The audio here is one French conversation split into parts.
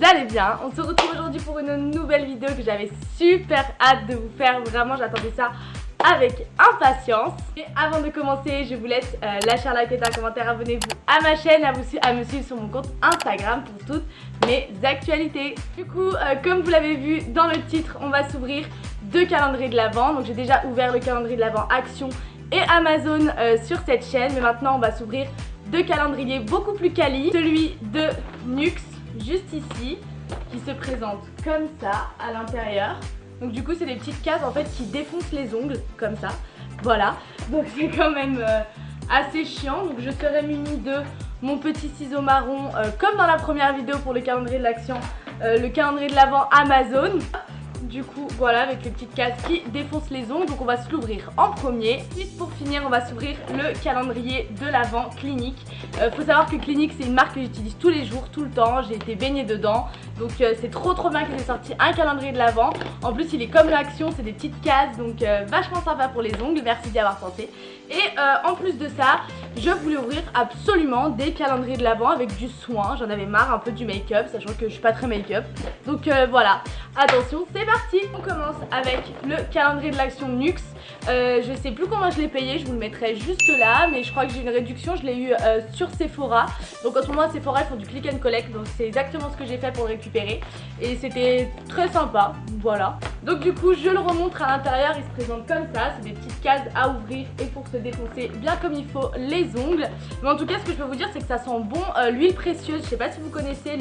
allez bien. On se retrouve aujourd'hui pour une nouvelle vidéo que j'avais super hâte de vous faire. Vraiment, j'attendais ça avec impatience. Et avant de commencer, je vous laisse lâcher un like et un commentaire, abonnez-vous à ma chaîne, à me suivre sur mon compte Instagram pour toutes mes actualités. Du coup, comme vous l'avez vu dans le titre, on va s'ouvrir deux calendriers de l'Avent. Donc j'ai déjà ouvert le calendrier de l'Avent Action et Amazon sur cette chaîne, mais maintenant on va s'ouvrir deux calendriers beaucoup plus quali. Celui de Nux, juste ici, qui se présente comme ça à l'intérieur. Donc du coup c'est des petites cases en fait qui défoncent les ongles comme ça, voilà. Donc c'est quand même assez chiant. Donc je serai munie de mon petit ciseau marron comme dans la première vidéo pour le calendrier de l'Action, le calendrier de l'Avent Amazon. Du coup voilà, avec les petites cases qui défoncent les ongles. Donc on va se l'ouvrir en premier. Ensuite pour finir on va s'ouvrir le calendrier de l'Avent Clinique. Faut savoir que Clinique c'est une marque que j'utilise tous les jours, tout le temps. J'ai été baignée dedans. Donc c'est trop bien qu'ils aient sorti un calendrier de l'Avent. En plus il est comme l'Action, c'est des petites cases. Donc vachement sympa pour les ongles, merci d'y avoir pensé. Et en plus de ça, je voulais ouvrir absolument des calendriers de l'Avent avec du soin. J'en avais marre un peu du make-up, sachant que je suis pas très make-up. Donc voilà, attention, c'est parti. On commence avec le calendrier de l'Action Nux. Je sais plus comment je l'ai payé, je vous le mettrai juste là, mais je crois que j'ai une réduction, je l'ai eu sur Sephora. Donc en ce moment à Sephora ils font du click and collect, donc c'est exactement ce que j'ai fait pour le récupérer. Et c'était très sympa, voilà. Donc du coup je le remontre à l'intérieur, il se présente comme ça, c'est des petites cases à ouvrir et pour se défoncer bien comme il faut les ongles. Mais en tout cas ce que je peux vous dire c'est que ça sent bon l'huile précieuse, je sais pas si vous connaissez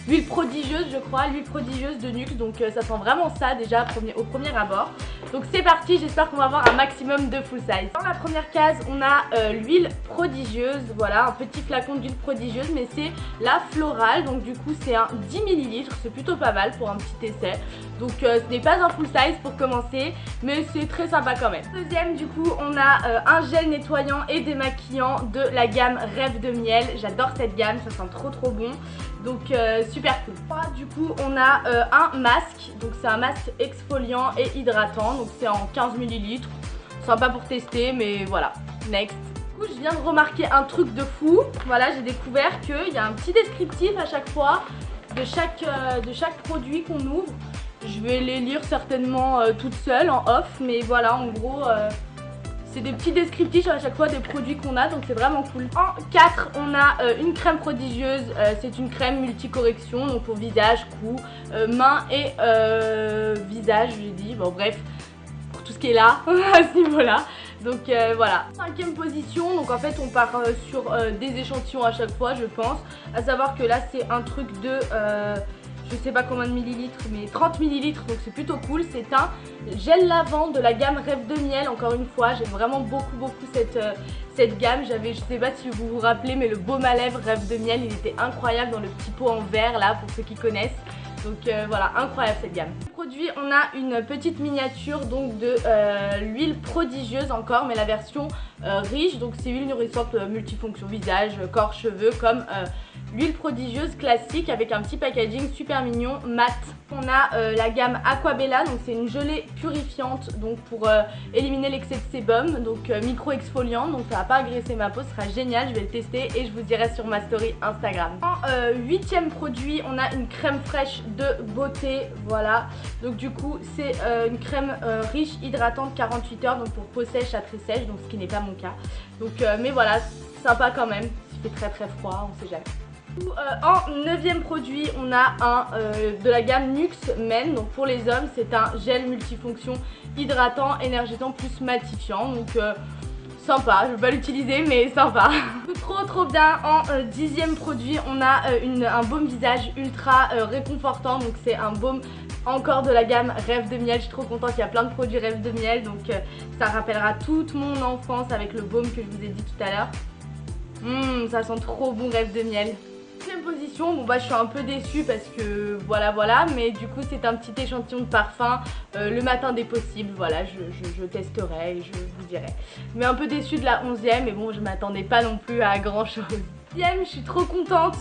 l'huile prodigieuse je crois, l'huile prodigieuse de Nux, donc ça sent vraiment ça déjà au premier abord. Donc c'est parti, j'espère qu'on va avoir un maximum de full size. Dans la première case on a l'huile prodigieuse, voilà un petit flacon d'huile prodigieuse, mais c'est la florale, donc du coup c'est un 10 ml, c'est plutôt pas mal pour un petit essai. Donc ce n'est pas un full size pour commencer, mais c'est très sympa quand même. Deuxième du coup on a un gel nettoyant et démaquillant de la gamme Rêve de Miel. J'adore cette gamme, ça sent trop bon. Donc super cool. Du coup on a un masque, donc c'est un masque exfoliant et hydratant, donc c'est en 15 ml. Sympa pour tester, mais voilà. Next. Du coup je viens de remarquer un truc de fou. Voilà, j'ai découvert qu'il y a un petit descriptif à chaque fois de chaque produit qu'on ouvre. Je vais les lire certainement toute seule en off, mais voilà en gros c'est des petits descriptifs à chaque fois des produits qu'on a, donc c'est vraiment cool. En 4 on a une crème prodigieuse, c'est une crème multicorrection, donc pour visage, cou, main et visage j'ai dit, bon bref, pour tout ce qui est là à ce niveau là. Donc voilà, 5ème position, donc en fait on part sur des échantillons à chaque fois je pense, à savoir que là c'est un truc de je sais pas combien de millilitres, mais 30 millilitres, donc c'est plutôt cool. C'est un gel lavant de la gamme Rêve de Miel. Encore une fois, j'aime vraiment beaucoup cette gamme. J'avais, je sais pas si vous vous rappelez, mais le baume à lèvres Rêve de Miel, il était incroyable dans le petit pot en verre là, pour ceux qui connaissent. Donc voilà, incroyable cette gamme. Produit, on a une petite miniature donc de l'huile prodigieuse encore, mais la version riche. Donc c'est huile nourrissante multifonction visage, corps, cheveux, comme l'huile prodigieuse classique avec un petit packaging super mignon mat. On a la gamme Aquabella, donc c'est une gelée purifiante donc pour éliminer l'excès de sébum, donc micro exfoliante, donc ça va pas agresser ma peau, ce sera génial, je vais le tester et je vous dirai sur ma story Instagram. En 8ème produit on a une crème fraîche de beauté, voilà, donc du coup c'est une crème riche hydratante 48 heures, donc pour peau sèche à très sèche, donc ce qui n'est pas mon cas, donc mais voilà, sympa quand même, il fait très froid, on sait jamais. En 9ème produit on a un de la gamme Nux Men, donc pour les hommes c'est un gel multifonction hydratant, énergisant plus matifiant, donc sympa, je vais pas l'utiliser mais sympa. Trop bien. En 10ème produit on a un baume visage ultra réconfortant, donc c'est un baume encore de la gamme Rêve de Miel. Je suis trop contente, il y a plein de produits Rêve de Miel, donc ça rappellera toute mon enfance avec le baume que je vous ai dit tout à l'heure. Ça sent trop bon Rêve de Miel. Position, bon bah je suis un peu déçue parce que voilà, mais du coup c'est un petit échantillon de parfum le matin des possibles, voilà, je testerai et je vous dirai. Mais un peu déçue de la 11ème, mais bon je m'attendais pas non plus à grand chose. 10ème, je suis trop contente,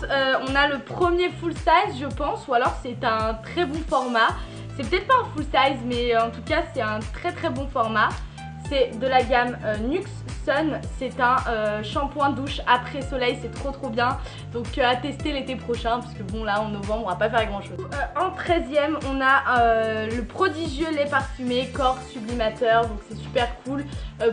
on a le premier full size je pense, ou alors c'est un très bon format. C'est peut-être pas un full size mais en tout cas c'est un très bon format. c'est de la gamme Nux Sun. C'est un shampoing douche après soleil, c'est trop bien. Donc à tester l'été prochain, parce que bon là en novembre on va pas faire grand chose. En 13e on a le prodigieux lait parfumé corps sublimateur, donc c'est super cool.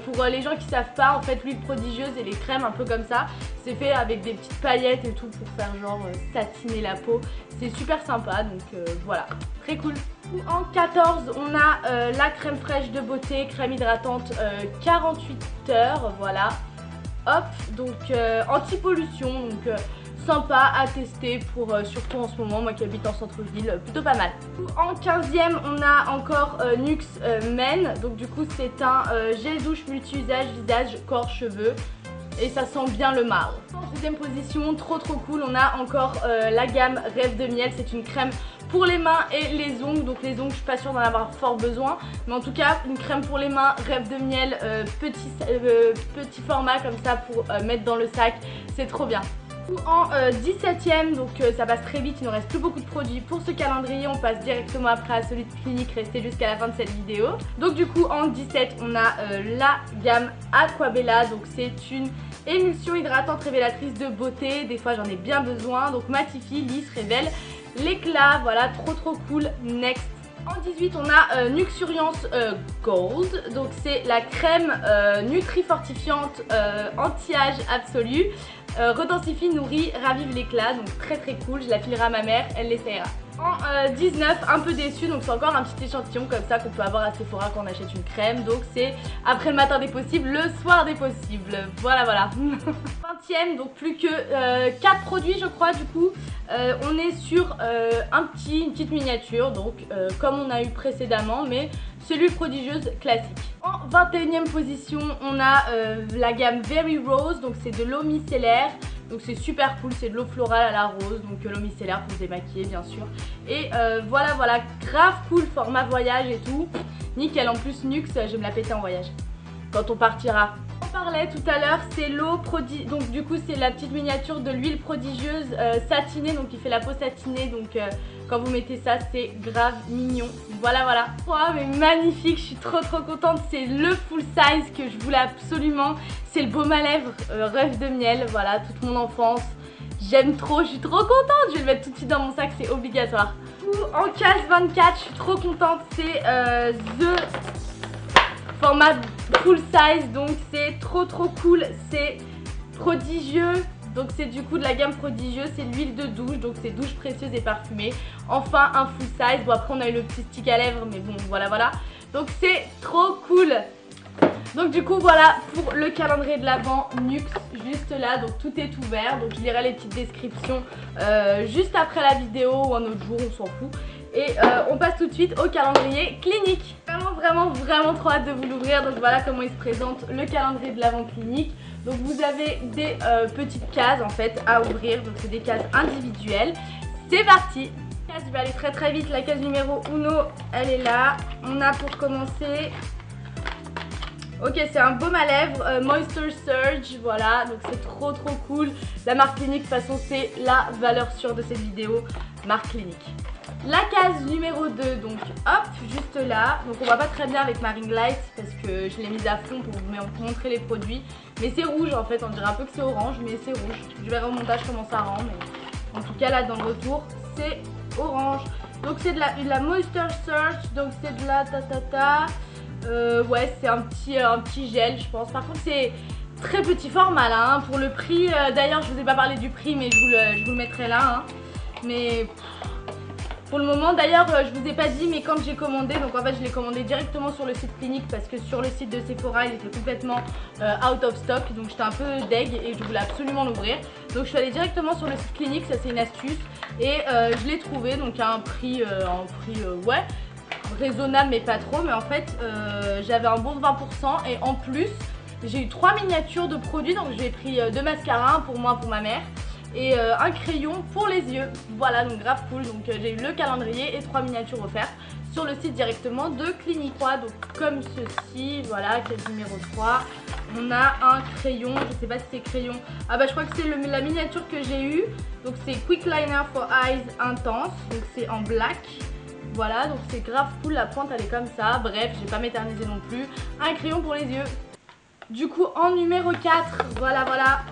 Pour les gens qui savent pas, en fait l'huile prodigieuse et les crèmes un peu comme ça, c'est fait avec des petites paillettes et tout pour faire genre satiner la peau. C'est super sympa, donc voilà, très cool. En 14 on a la crème fraîche de beauté, crème hydratante 48 heures, voilà. Hop, donc anti-pollution, donc sympa à tester pour surtout en ce moment, moi qui habite en centre-ville, plutôt pas mal. En 15e on a encore Nux Men, donc du coup c'est un gel douche multi-usage visage, corps, cheveux. Et ça sent bien le marbre. En deuxième position, trop cool, on a encore la gamme Rêve de Miel. C'est une crème pour les mains et les ongles. Donc les ongles, je suis pas sûre d'en avoir fort besoin. Mais en tout cas, une crème pour les mains, Rêve de Miel, petit format comme ça pour mettre dans le sac. C'est trop bien. En 17e, donc ça passe très vite, il ne reste plus beaucoup de produits pour ce calendrier, on passe directement après à celui de Clinique, restez jusqu'à la fin de cette vidéo. Donc du coup en 17 on a la gamme Aquabella, donc c'est une émulsion hydratante révélatrice de beauté, des fois j'en ai bien besoin, donc matifie, lisse, révèle l'éclat, voilà, trop cool. Next. En 18 on a Nuxuriance Gold, donc c'est la crème nutri-fortifiante anti-âge absolu. Redensifie, nourrit, ravive l'éclat, donc très cool, je la filerai à ma mère, elle l'essayera. En 19, un peu déçue, donc c'est encore un petit échantillon comme ça qu'on peut avoir à Sephora quand on achète une crème. Donc c'est après le matin des possibles, le soir des possibles. Voilà. 20e, donc plus que 4 produits je crois du coup. On est sur une petite miniature, donc comme on a eu précédemment, mais celui prodigieuse classique. En 21e position, on a la gamme Very Rose, donc c'est de l'eau micellaire. Donc c'est super cool, c'est de l'eau florale à la rose, donc l'eau micellaire pour se démaquiller bien sûr. Et voilà, grave cool, format voyage et tout. Nickel, en plus Nux, je vais me la péter en voyage quand on partira. On parlait tout à l'heure, c'est l'eau prodigieuse, donc du coup c'est la petite miniature de l'huile prodigieuse satinée, donc il fait la peau satinée, donc quand vous mettez ça c'est grave mignon. Voilà. Oh mais magnifique, je suis trop contente, c'est le full size que je voulais absolument. C'est le baume à lèvres Rêve de Miel, voilà, toute mon enfance. J'aime trop, je suis trop contente, je vais le mettre tout de suite dans mon sac, c'est obligatoire. En case 24, je suis trop contente, c'est The format full size, donc c'est trop cool, c'est prodigieux. Donc c'est du coup de la gamme prodigieux, c'est l'huile de douche, donc c'est douche précieuse et parfumée. Enfin un full size, bon après on a eu le petit stick à lèvres, mais bon voilà. Donc c'est trop cool. Donc du coup voilà pour le calendrier de l'Avent Nux, juste là, donc tout est ouvert. Donc je lirai les petites descriptions juste après la vidéo ou un autre jour, on s'en fout. Et on passe tout de suite au calendrier Clinique. Vraiment trop hâte de vous l'ouvrir. Donc voilà comment il se présente le calendrier de l'Avent Clinique. Donc vous avez des petites cases en fait à ouvrir, donc c'est des cases individuelles. C'est parti. La case, je vais aller très vite, la case numéro 1, elle est là. On a pour commencer... Ok, c'est un baume à lèvres Moisture Surge, voilà, donc c'est trop cool. La marque Clinique, de toute façon c'est la valeur sûre de cette vidéo, marque Clinique. La case numéro 2, donc hop, juste là. Donc on voit pas très bien avec ma ring light parce que je l'ai mise à fond pour vous montrer les produits. Mais c'est rouge en fait, on dirait un peu que c'est orange, mais c'est rouge. Je verrai au montage comment ça rend, mais en tout cas là dans le retour, c'est orange. Donc c'est de la Moisture Surge, donc c'est de la ouais, c'est un petit gel je pense. Par contre c'est très petit format là, hein, pour le prix. D'ailleurs je vous ai pas parlé du prix, mais je vous le mettrai là. Hein. Mais... pour le moment, d'ailleurs, je vous ai pas dit, mais quand j'ai commandé, donc en fait je l'ai commandé directement sur le site Clinique parce que sur le site de Sephora il était complètement out of stock, donc j'étais un peu deg et je voulais absolument l'ouvrir. Donc je suis allée directement sur le site Clinique, ça c'est une astuce, et je l'ai trouvé donc à un prix, ouais, raisonnable mais pas trop, mais en fait j'avais un bon de 20% et en plus j'ai eu 3 miniatures de produits, donc j'ai pris 2 mascaras, un pour moi, pour ma mère. Et un crayon pour les yeux. Voilà, donc grave cool. Donc j'ai eu le calendrier et 3 miniatures offertes sur le site directement de Clinique. Donc comme ceci, voilà, case numéro 3. On a un crayon, je sais pas si c'est crayon. Ah bah je crois que c'est la miniature que j'ai eue. Donc c'est Quick Liner for Eyes Intense. Donc c'est en black. Voilà, donc c'est grave cool, la pointe elle est comme ça. Bref, je vais pas m'éterniser non plus. Un crayon pour les yeux. Du coup en numéro 4, voilà,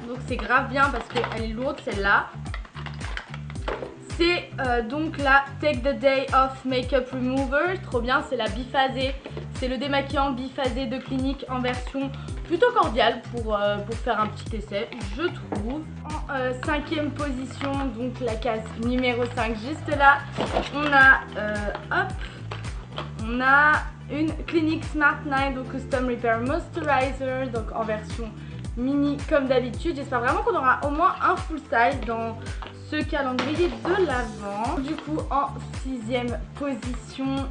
donc c'est grave bien parce qu'elle est lourde celle-là. C'est donc la Take the Day Off Makeup Remover, trop bien, c'est la biphasée. C'est le démaquillant biphasé de Clinique en version plutôt cordiale pour faire un petit essai, je trouve. En 5e position, donc la case numéro 5 juste là, on a une Clinique Smart Night donc Custom Repair Moisturizer, donc en version mini comme d'habitude. J'espère vraiment qu'on aura au moins un full size dans ce calendrier de l'Avent. Du coup en 6e position,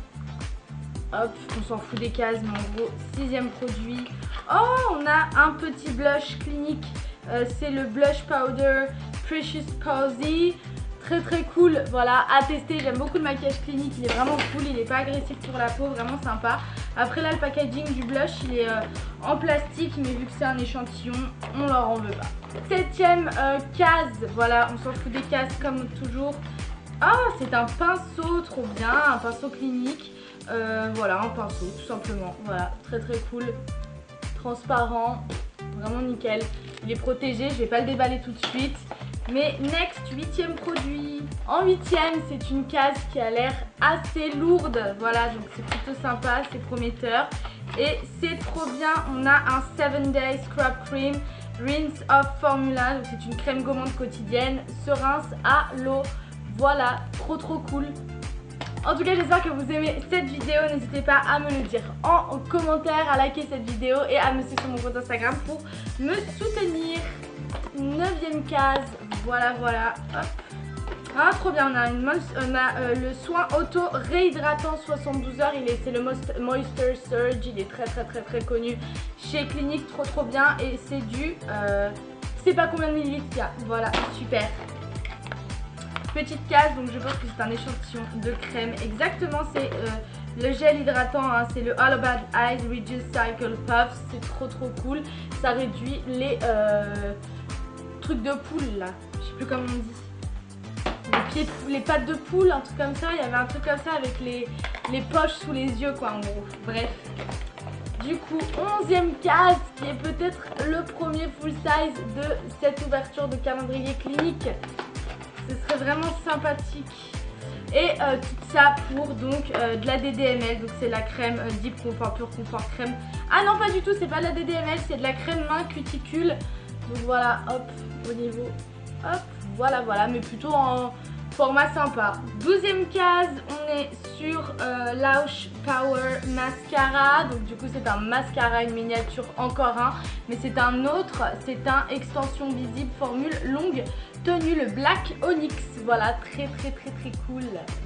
hop, on s'en fout des cases, mais en gros 6e produit. Oh, on a un petit blush Clinique, c'est le Blush Powder Precious Posy. Très cool, voilà, à tester. J'aime beaucoup le maquillage Clinique, il est vraiment cool, il est pas agressif pour la peau, vraiment sympa. Après là, le packaging du blush, il est en plastique, mais vu que c'est un échantillon, on leur en veut pas. 7e case, voilà, on s'en fout des cases comme toujours. Ah, c'est un pinceau, trop bien, un pinceau Clinique. Voilà, un pinceau, tout simplement, voilà, très cool. Transparent, vraiment nickel. Il est protégé, je vais pas le déballer tout de suite. Mais next, 8e produit. En 8e, c'est une case qui a l'air assez lourde. Voilà, donc c'est plutôt sympa, c'est prometteur. Et c'est trop bien, on a un 7 Day Scrub Cream Rinse Off Formula. Donc c'est une crème gommante quotidienne, se rince à l'eau. Voilà, trop cool. En tout cas, j'espère que vous aimez cette vidéo. N'hésitez pas à me le dire en commentaire, à liker cette vidéo et à me suivre sur mon compte Instagram pour me soutenir. 9e case, voilà, hop. Ah, trop bien, on a le soin auto réhydratant 72 heures, c'est le Moisture Surge, il est très connu chez Clinique, trop bien, et c'est du, je sais pas combien de millilitres il y a, voilà, super. Petite case, donc je pense que c'est un échantillon de crème, exactement, c'est le gel hydratant, hein, c'est le All About Eyes Reduce Cycle Puffs, c'est trop cool, ça réduit les trucs de poule là, je sais plus comment on dit, les pattes de poule, un truc comme ça, il y avait un truc comme ça avec les poches sous les yeux quoi en gros, bref. Du coup 11e case qui est peut-être le premier full size de cette ouverture de calendrier Clinique, ce serait vraiment sympathique. Et tout ça pour donc de la DDML, donc c'est la crème Deep Confort Pure Confort crème. Ah non pas du tout, c'est pas de la DDML, c'est de la crème main cuticule. Donc voilà, hop, au niveau, hop, voilà, mais plutôt en format sympa. 12e case, on est sur Lash Power Mascara. Donc du coup c'est un mascara, une miniature, encore un. Mais c'est un autre, c'est un extension visible formule longue tenue, le Black Onyx. Voilà, très cool.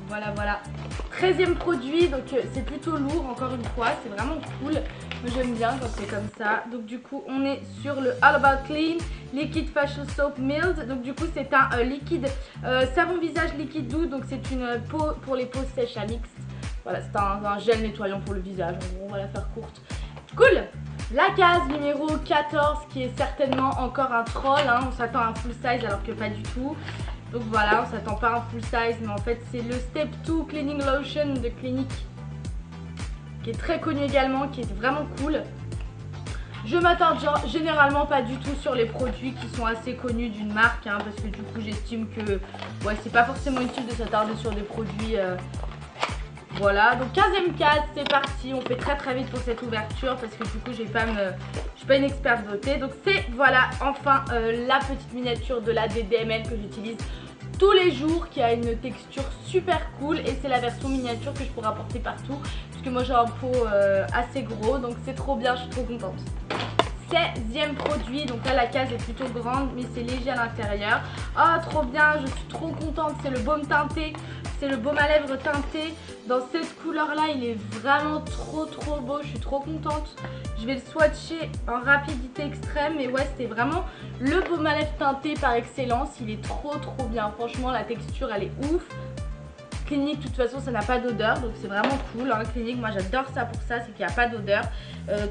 Voilà. 13e produit, donc c'est plutôt lourd encore une fois, c'est vraiment cool. J'aime bien quand c'est comme ça. Donc du coup on est sur le All About Clean Liquid Facial Soap Mild. Donc du coup c'est un liquide savon visage liquide doux. Donc c'est une peau pour les peaux sèches à mixte. Voilà, c'est un gel nettoyant pour le visage. En gros, on va la faire courte. Cool. La case numéro 14 qui est certainement encore un troll, hein. On s'attend à un full size alors que pas du tout. Donc voilà, on s'attend pas à un full size, mais en fait c'est le Step 2 Cleaning Lotion de Clinique, qui est très connu également, qui est vraiment cool. Je m'attarde généralement pas du tout sur les produits qui sont assez connus d'une marque, hein, parce que du coup j'estime que ouais, c'est pas forcément utile de s'attarder sur des produits. Voilà, donc 15e case, c'est parti. On fait très vite pour cette ouverture parce que du coup je suis pas une experte beauté. Donc c'est voilà enfin la petite miniature de la DDML que j'utilise tous les jours, qui a une texture super cool, et c'est la version miniature que je pourrais apporter partout puisque moi j'ai un pot assez gros, donc c'est trop bien, je suis trop contente. 16e produit, donc là la case est plutôt grande mais c'est léger à l'intérieur. Oh trop bien, je suis trop contente, c'est le baume teinté, c'est le baume à lèvres teinté dans cette couleur là, il est vraiment trop beau, je suis trop contente. Je vais le swatcher en rapidité extrême, mais ouais c'était vraiment le baume à lèvres teinté par excellence, il est trop bien, franchement la texture elle est ouf. Clinique, de toute façon ça n'a pas d'odeur, donc c'est vraiment cool, hein. Clinique, moi j'adore ça pour ça, c'est qu'il n'y a pas d'odeur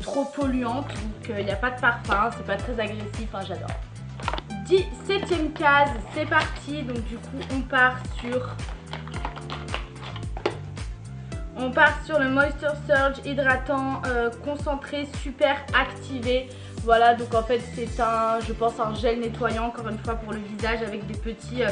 trop polluante, donc il n'y a pas de parfum, c'est pas très agressif, hein, j'adore. 17e case, c'est parti, donc du coup on part sur On part sur le Moisture Surge hydratant concentré super activé. Voilà, donc en fait c'est un, je pense, un gel nettoyant encore une fois pour le visage avec des petits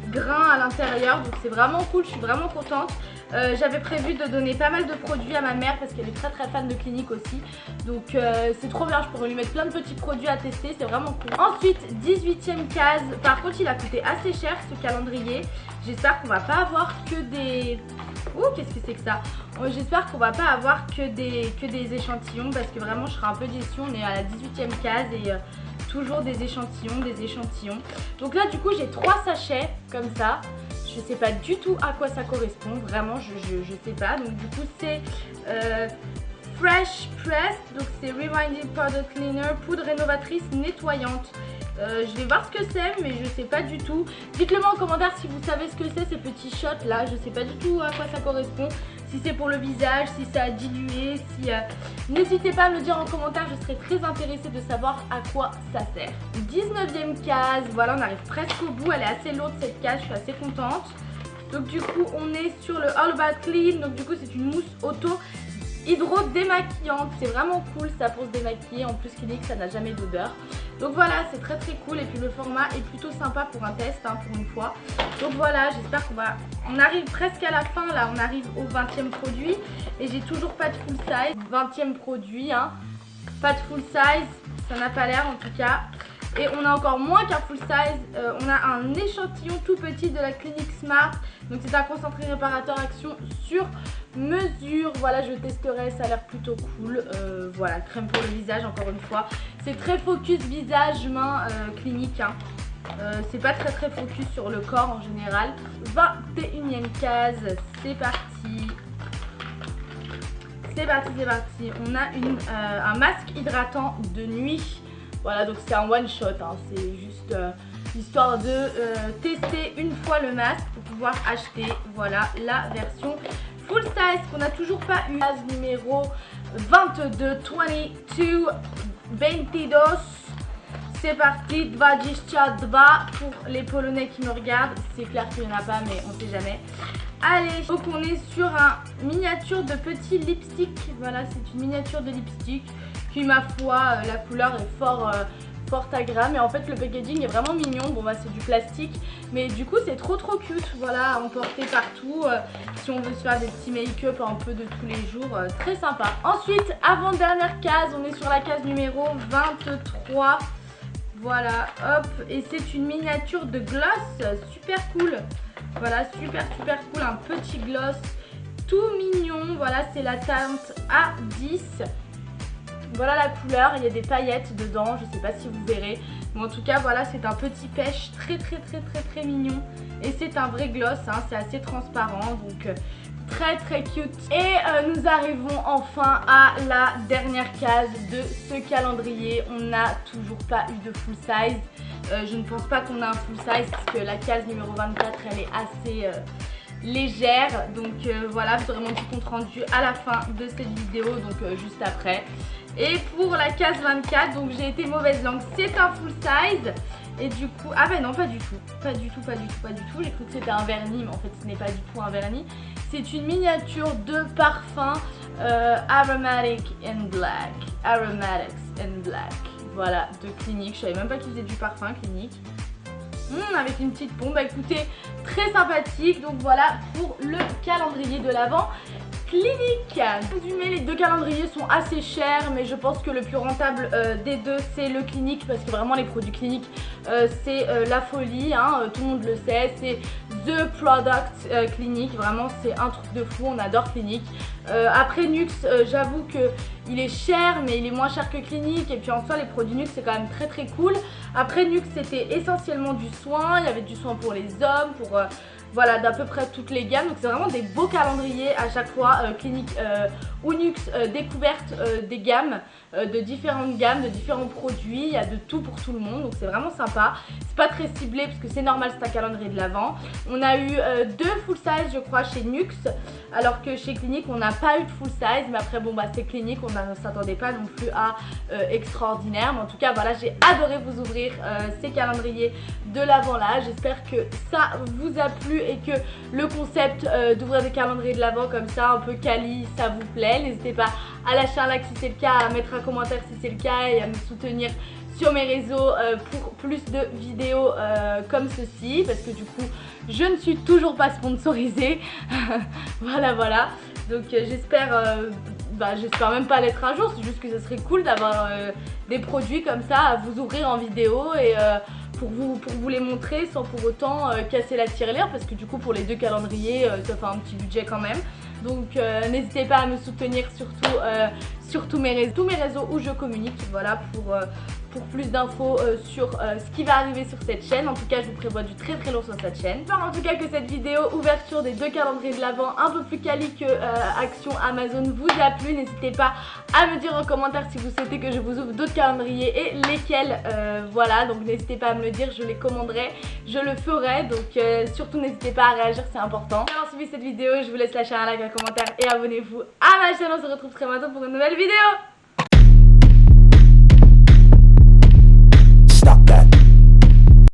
grains à l'intérieur. Donc c'est vraiment cool, je suis vraiment contente. J'avais prévu de donner pas mal de produits à ma mère parce qu'elle est très fan de Clinique aussi. Donc c'est trop bien, je pourrais lui mettre plein de petits produits à tester, c'est vraiment cool. Ensuite, 18e case. Par contre il a coûté assez cher ce calendrier. J'espère qu'on va pas avoir que des... Ouh, qu'est-ce que c'est que ça? J'espère qu'on va pas avoir que des échantillons parce que vraiment je serai un peu déçue. On est à la 18e case et toujours des échantillons. Donc là du coup j'ai 3 sachets comme ça. Je sais pas du tout à quoi ça correspond, vraiment je sais pas. Donc du coup c'est Fresh Press, donc c'est Rewinding Powder Cleaner, poudre rénovatrice nettoyante. Je vais voir ce que c'est mais je sais pas du tout. Dites-le moi en commentaire si vous savez ce que c'est ces petits shots là. Je sais pas du tout à quoi ça correspond. Si c'est pour le visage, si ça a dilué, si... N'hésitez pas à me le dire en commentaire, je serais très intéressée de savoir à quoi ça sert. 19e case, voilà on arrive presque au bout. Elle est assez lourde cette case, je suis assez contente. Donc du coup on est sur le All About Clean. Donc du coup c'est une mousse auto hydro démaquillante, c'est vraiment cool ça pour se démaquiller, en plus Clinique ça n'a jamais d'odeur. Donc voilà, c'est très cool et puis le format est plutôt sympa pour un test hein, pour une fois. Donc voilà, j'espère qu'on va... On arrive presque à la fin là, on arrive au 20e produit et j'ai toujours pas de full size. 20e produit, hein. Pas de full size, ça n'a pas l'air en tout cas. Et on a encore moins qu'un full size, on a un échantillon tout petit de la Clinique Smart. Donc c'est un concentré réparateur action sur mesure. Voilà, je testerai, ça a l'air plutôt cool. Voilà, crème pour le visage encore une fois. C'est très focus visage, main, Clinique. Hein. C'est pas très focus sur le corps en général. 21e case, c'est parti. C'est parti. On a un masque hydratant de nuit. Voilà, donc c'est un one shot, hein. C'est juste histoire de tester une fois le masque pour pouvoir acheter, voilà, la version full size qu'on n'a toujours pas eu. Case numéro 22, 22. C'est parti, 22 pour les Polonais qui me regardent. C'est clair qu'il n'y en a pas, mais on sait jamais. Allez, donc on est sur un miniature de petit lipstick. Voilà, c'est une miniature de lipstick qui, ma foi, la couleur est fort agréable. Mais en fait, le packaging est vraiment mignon. Bon, bah, c'est du plastique, mais du coup, c'est trop cute. Voilà, à emporter partout. Si on veut se faire des petits make-up un peu de tous les jours, très sympa. Ensuite, avant-dernière case, on est sur la case numéro 23. Voilà, hop, et c'est une miniature de gloss super cool. Voilà, super cool, un petit gloss tout mignon. Voilà, c'est la teinte A10. Voilà la couleur, il y a des paillettes dedans, je sais pas si vous verrez. Mais en tout cas, voilà, c'est un petit pêche très mignon. Et c'est un vrai gloss, hein, c'est assez transparent, donc... Très cute. Et nous arrivons enfin à la dernière case de ce calendrier. On n'a toujours pas eu de full size. Je ne pense pas qu'on a un full size parce que la case numéro 24 elle est assez légère. Donc voilà, vous aurez mon petit compte rendu à la fin de cette vidéo, donc juste après. Et pour la case 24, donc j'ai été mauvaise langue, c'est un full size. Et du coup, ah ben non, pas du tout. J'ai cru que c'était un vernis, mais en fait ce n'est pas du tout un vernis. C'est une miniature de parfum Aromatics and Black. Voilà, de Clinique. Je savais même pas qu'ils faisaient du parfum, Clinique. Avec une petite pompe. Bah écoutez, très sympathique. Donc voilà pour le calendrier de l'Avent Clinique. Résumé, les deux calendriers sont assez chers, mais je pense que le plus rentable des deux c'est le Clinique, parce que vraiment les produits Clinique c'est la folie, hein, tout le monde le sait, c'est the product Clinique, vraiment c'est un truc de fou, on adore Clinique. Après Nux, j'avoue que il est cher, mais il est moins cher que Clinique, et puis en soi les produits Nux c'est quand même très cool. Après Nux c'était essentiellement du soin, il y avait du soin pour les hommes, pour voilà, d'à peu près toutes les gammes. Donc c'est vraiment des beaux calendriers à chaque fois. Clinique ou Nux découverte des gammes, de différentes gammes, de différents produits. Il y a de tout pour tout le monde, donc c'est vraiment sympa. C'est pas très ciblé parce que c'est normal, c'est un calendrier de l'Avent. On a eu deux full size je crois chez Nux, alors que chez Clinique on n'a pas eu de full size. Mais après bon bah c'est Clinique, on ne s'attendait pas non plus à extraordinaire. Mais en tout cas voilà, j'ai adoré vous ouvrir ces calendriers de l'Avent là. J'espère que ça vous a plu et que le concept d'ouvrir des calendriers de l'Avent comme ça, un peu quali, ça vous plaît. N'hésitez pas à lâcher un like si c'est le cas, à mettre un commentaire si c'est le cas et à me soutenir sur mes réseaux pour plus de vidéos comme ceci, parce que du coup je ne suis toujours pas sponsorisée. voilà, donc j'espère même pas l'être un jour, c'est juste que ce serait cool d'avoir des produits comme ça à vous ouvrir en vidéo et pour vous les montrer sans pour autant casser la tirelire, parce que du coup pour les 2 calendriers ça fait un petit budget quand même. Donc n'hésitez pas à me soutenir surtout sur tous mes réseaux où je communique, voilà, pour plus d'infos sur ce qui va arriver sur cette chaîne. En tout cas je vous prévois du très lourd sur cette chaîne. J'espère en tout cas que cette vidéo ouverture des 2 calendriers de l'Avent un peu plus quali que Action Amazon vous a plu. N'hésitez pas à me dire en commentaire si vous souhaitez que je vous ouvre d'autres calendriers et lesquels. Voilà, donc n'hésitez pas à me le dire, je les commanderai, je le ferai. Donc surtout n'hésitez pas à réagir, c'est important. Si vous avez suivi cette vidéo, je vous laisse lâcher un like, un commentaire et abonnez-vous à ma chaîne. On se retrouve très bientôt pour une nouvelle vidéo.